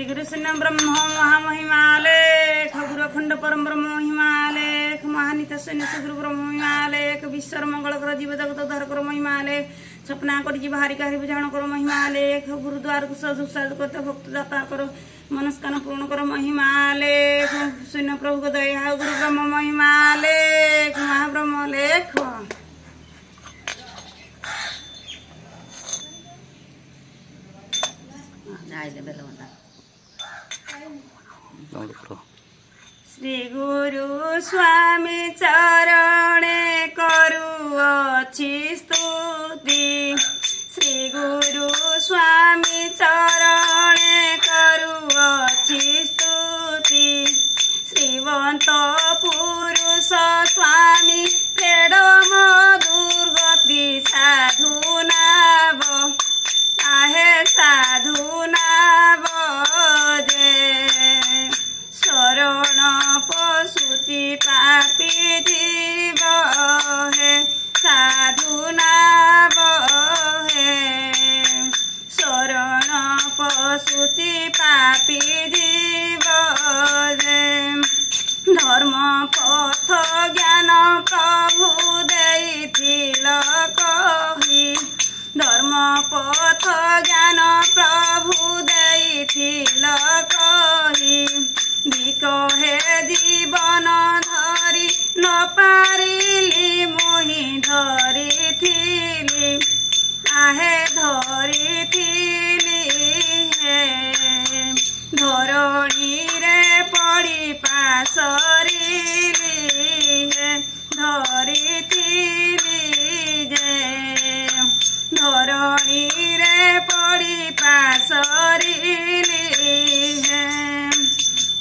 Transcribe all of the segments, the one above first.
श्री गुरु शून्य ब्रह्म महामहिमालेख गुरु अखंड परम ब्रह्म महिमालेख महानित शून्य गुरु ब्रह्म महिमालेख विश्वर मंगल कर जीव जगत उद्धार कर महिमालेख सपना कर बाहरी का बुझाण कर महिमालेख गुरुद्वार को सज साध करते भक्त दाता कर मनस्कामना पूर्ण कर महिमालेख शून्य प्रभु को दया गुरु ब्रह्म महिमालेख महाब्रह्म लेख श्री गुरु स्वामी चरणे करुअछि स्तुति श्री गुरु स्वामी चरणे करुअछि स्तुति श्रीवंत पुरुष स्वामी फेड म दुर्गति साधु नाव आहे साधु नाव जे शरण पशुति पापी जीव है साधु नाव है शरण पशुति पापी जीव है धर्म पथ ज्ञान प्रभु देइथिल कहि धर्म पथ ज्ञान प्रभु देइथिल कहि धिक हे जीवन धरी न पारिली मोहि धरिथिली आहे धरिथिली हे धरणी रे पड़ी पासरिली हे धरिथिली जे धरणी रे पड़ी पासरिली हे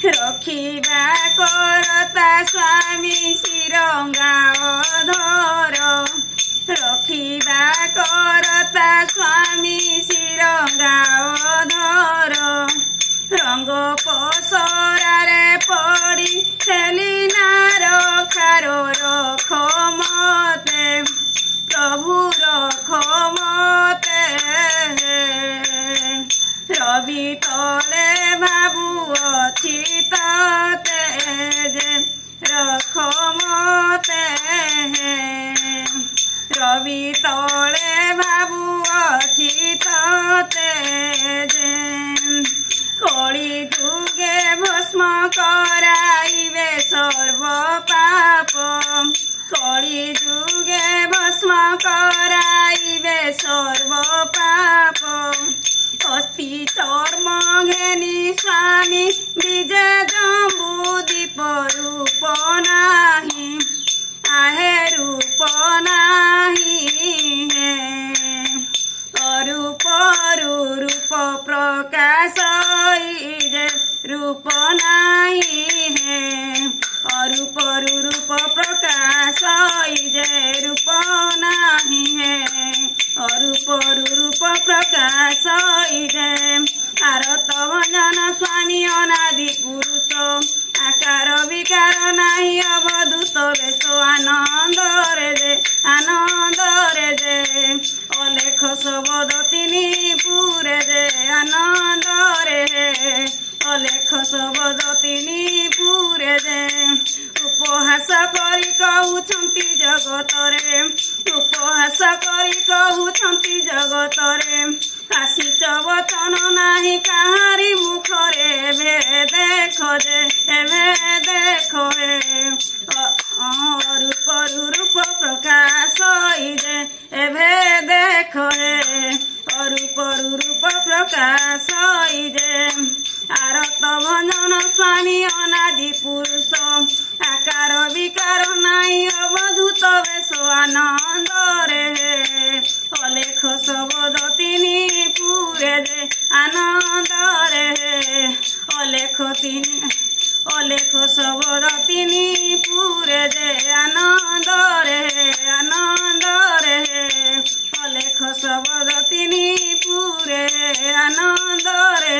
रखिबा करता स्वामी शिरंगा धर रखिबा करता स्वामी शिरंगा धर रंग पसरारे पड़ी खेलिनार खारो रख मते प्रभु रख मते रवि तले भाबुअछि तते जे रख मते रवि तले भाबुअछि तते जे कली जुगे भस्म कराइबे सर्व पाप कली जुगे भस्म कराइबे सर्व पाप अस्थि चर्म घेनी स्वामी विजय जम्बू दीप रूप नाही आहे रूप नाही अरूप रूप प्रकाश जे रूप नाही है अरूप रूप प्रकाश जे रूप नाही है अरूप रूप प्रकाश जे आरत भंजन स्वामी अनादि पुरुष आकार विकार नाही अवधूत बेश आनंद रे जे अलेख शबद तिनि पुरे जे आनंद रे अलेख शबद तिनि पुरे जे उपहास करी कहउछंती जगत रे उपहास करी कहउछंती जगत रे आशीष वचन नाही काहारी मुखरे एभे देख जे एभे देख हे रूप रूप प्रकाश जे एभे देख हे रूप रूप प्रकाश जे आरत भंजन स्वामी अनादि पुरुष आकार विकार नाही अवधूत बेश आनंद रे अलेख शबद तिनि पुरे जे आनंद रे अलेख शबद तिनि पुरे जे आनंद रे अलेख शबद तिनि पुरे आनंद रे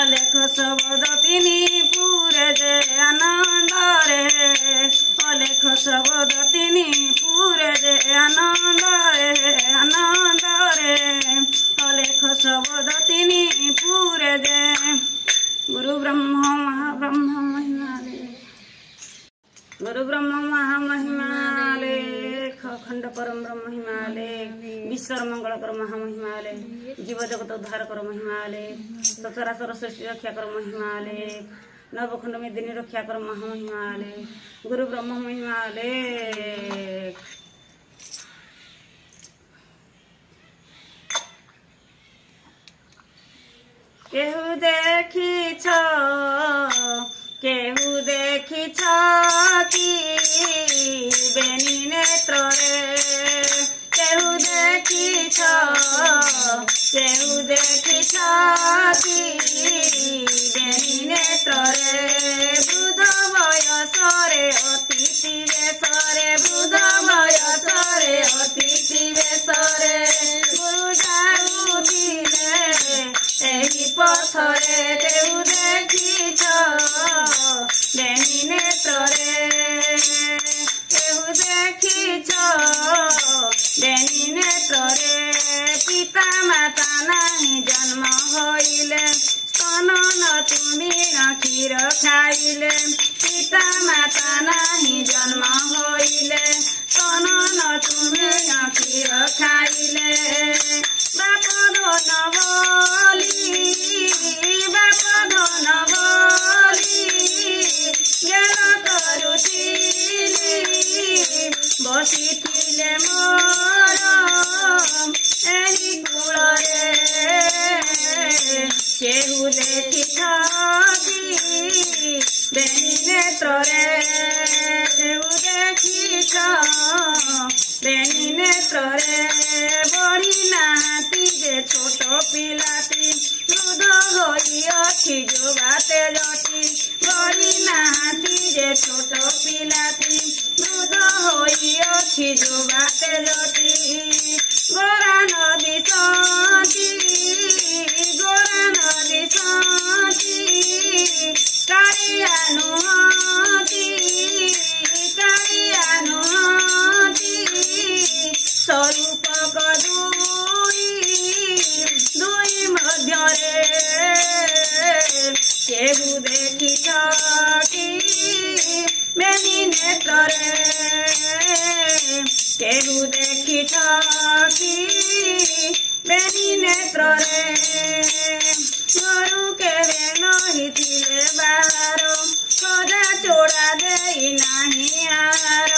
अलेख शबद तिनि पुरे जे आनंद रे अलेख शबद तिनि पुरे जे आनंद रे अलेख शबद तिनि महिमालेख अखंड परम ब्रह्म महिमालेख विश्वर मंगल कर महामहिमाले जीव जगत उद्धार कर महिमाले सचराचर सृष्टि रक्षा कर महिमाले नवखंड में दिन रक्षा कर महामहिमाले गुरु ब्रह्म महिमाले। केहू देखी कि बेनी नेत्र रे केहू देखी कि बेनी नेत्र रे बुध बयसरे अतिथि बेसरे बुध बयसरे अतिथि बेसरे गुरु जाऊथिले एही पथरे केहू देखी बेनी नेत्र रे केहू देखी बेनी नेत्र रे पिता माता नाही जन्म होइले स्तन न तुमी न क्षीर खाइले पिता माता नाही जन्म होइले स्तन न तुमी न क्षीर खाइले बाप धन बोली ज्ञान करुथिली बसिथिले मोर एही कूଳରେ केहू देखी बेनी नेत्रे केहू देखी बेनी नेत्रे बड़ी नाती जे छोट पिलाटी वृद्ध होई अच्छी जो बाते जटी बड़ी नाती जे छोट पिलाटी वृद्ध होई अच्छी जो बाते जटी गोरा नदी सती कालिया नुहती स्वरूप दुई मध्यरे केहू देखी बेनी नेत्रे केहू देखी बेनी नेत्रे गुरु केवे नहिथिले बाहार कदा चोड़ा देई नाही आहार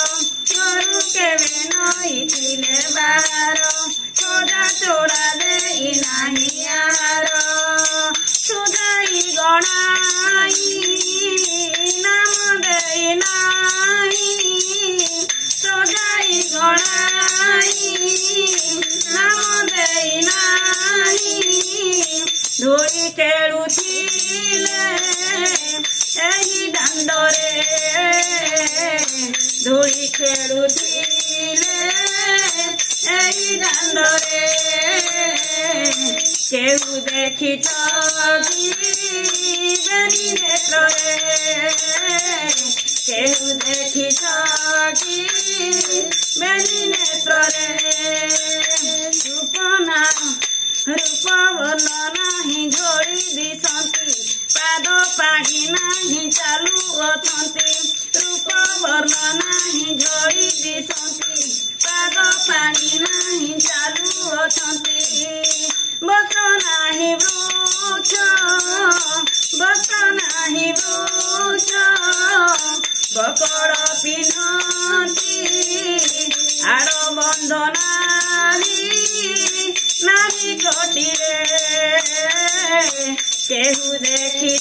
गुरु केवे नहिथिले बाहार कदा चोड़ा देई नाही आहार सुधाई गणाई नाम देई नाही सुधाई गणाई नाम देई नाही धूली खेलुथिले एही दांडरे धूली खेलुथिले एही दांडरे केहू देखी बेनी नेत्रे केहू देखी बेनी नेत्रे रूप वर्ण नाही जोड़ी दिशंती पाद पाड़ी नाही चालू अथंती रूप वर्ण नाही जोड़ी दिशंती पाद पाड़ी नाही चालू अथंती बत नाही वृक्ष बकड़ पिन्हती आड़ बंधनाली नारी कटिरे केहू देखी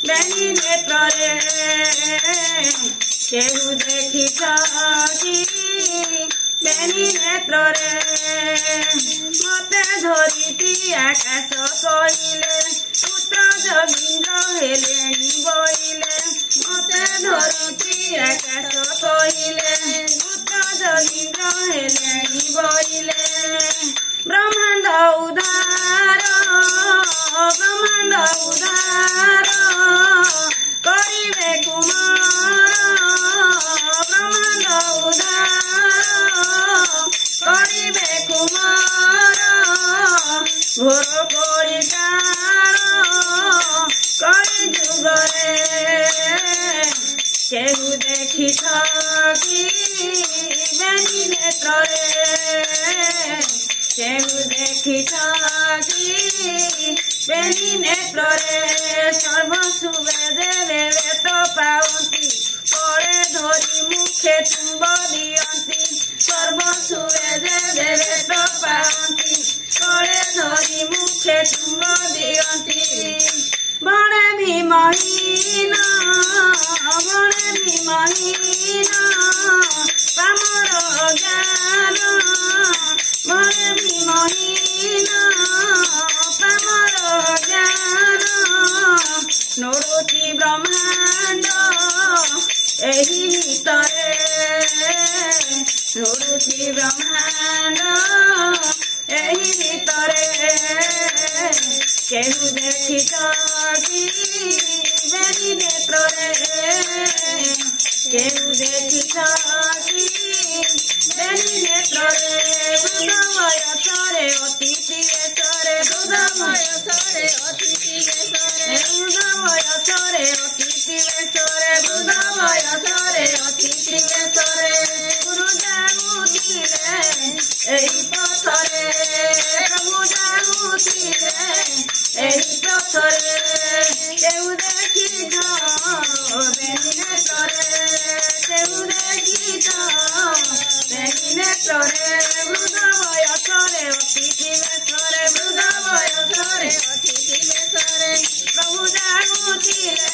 बेनी नेत्रे केहू देखी बेनी नेत्रे मते धरिती आकाश कहिले पुत्र जगिंद्र हेलेनी बोइले मते धरिती आकाश कहिले पुत्र जगिंद्र हेलेनी बोइले ब्रह्मांड उद्धार करिबे कुमार ब्रह्मांड उद्धार करिबे कुमार घोर करी काल कलि जुगरे केहू दे देखी थकी बेनी नेत्रे केहू देखी थकी बेनी नेत्रे सर्वसुवे देवे तो पावती कड़े धरी मुखे चुंब दियंती सर्वसुवे देवे तो पावती कड़े धरी मुखे चुंब दियंती बड़े भीमहीन पामर ज्ञान बड़े भीमहीन पामर ज्ञान नोरुति ब्रह्मांड एही भितरे नोरुति ब्रह्मांड एही भितरे केहू देखी थकी बेनी नेत्रे केहू देखी थकी बेनी नेत्रे बुधमय सरे अतिथि सरे बुधमय सरे अतिथि सरे बुधमय सरे अतिथि सरे बुधमय सरे अतिथि सरे गुरु जागुतिले एही पथरे प्रभु जागुतिले एही पथरे केहू देखी बेनी नेत्रे केहू देखी बेनी नेत्रे बुधमय सरे अतिथि सरे बुधमय सरे अतिथि सरे प्रभु जागुतिले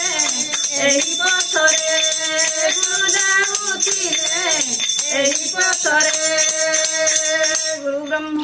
एही पथरे गुरु जागुतिले एही पथरे गुरु ब्रह्म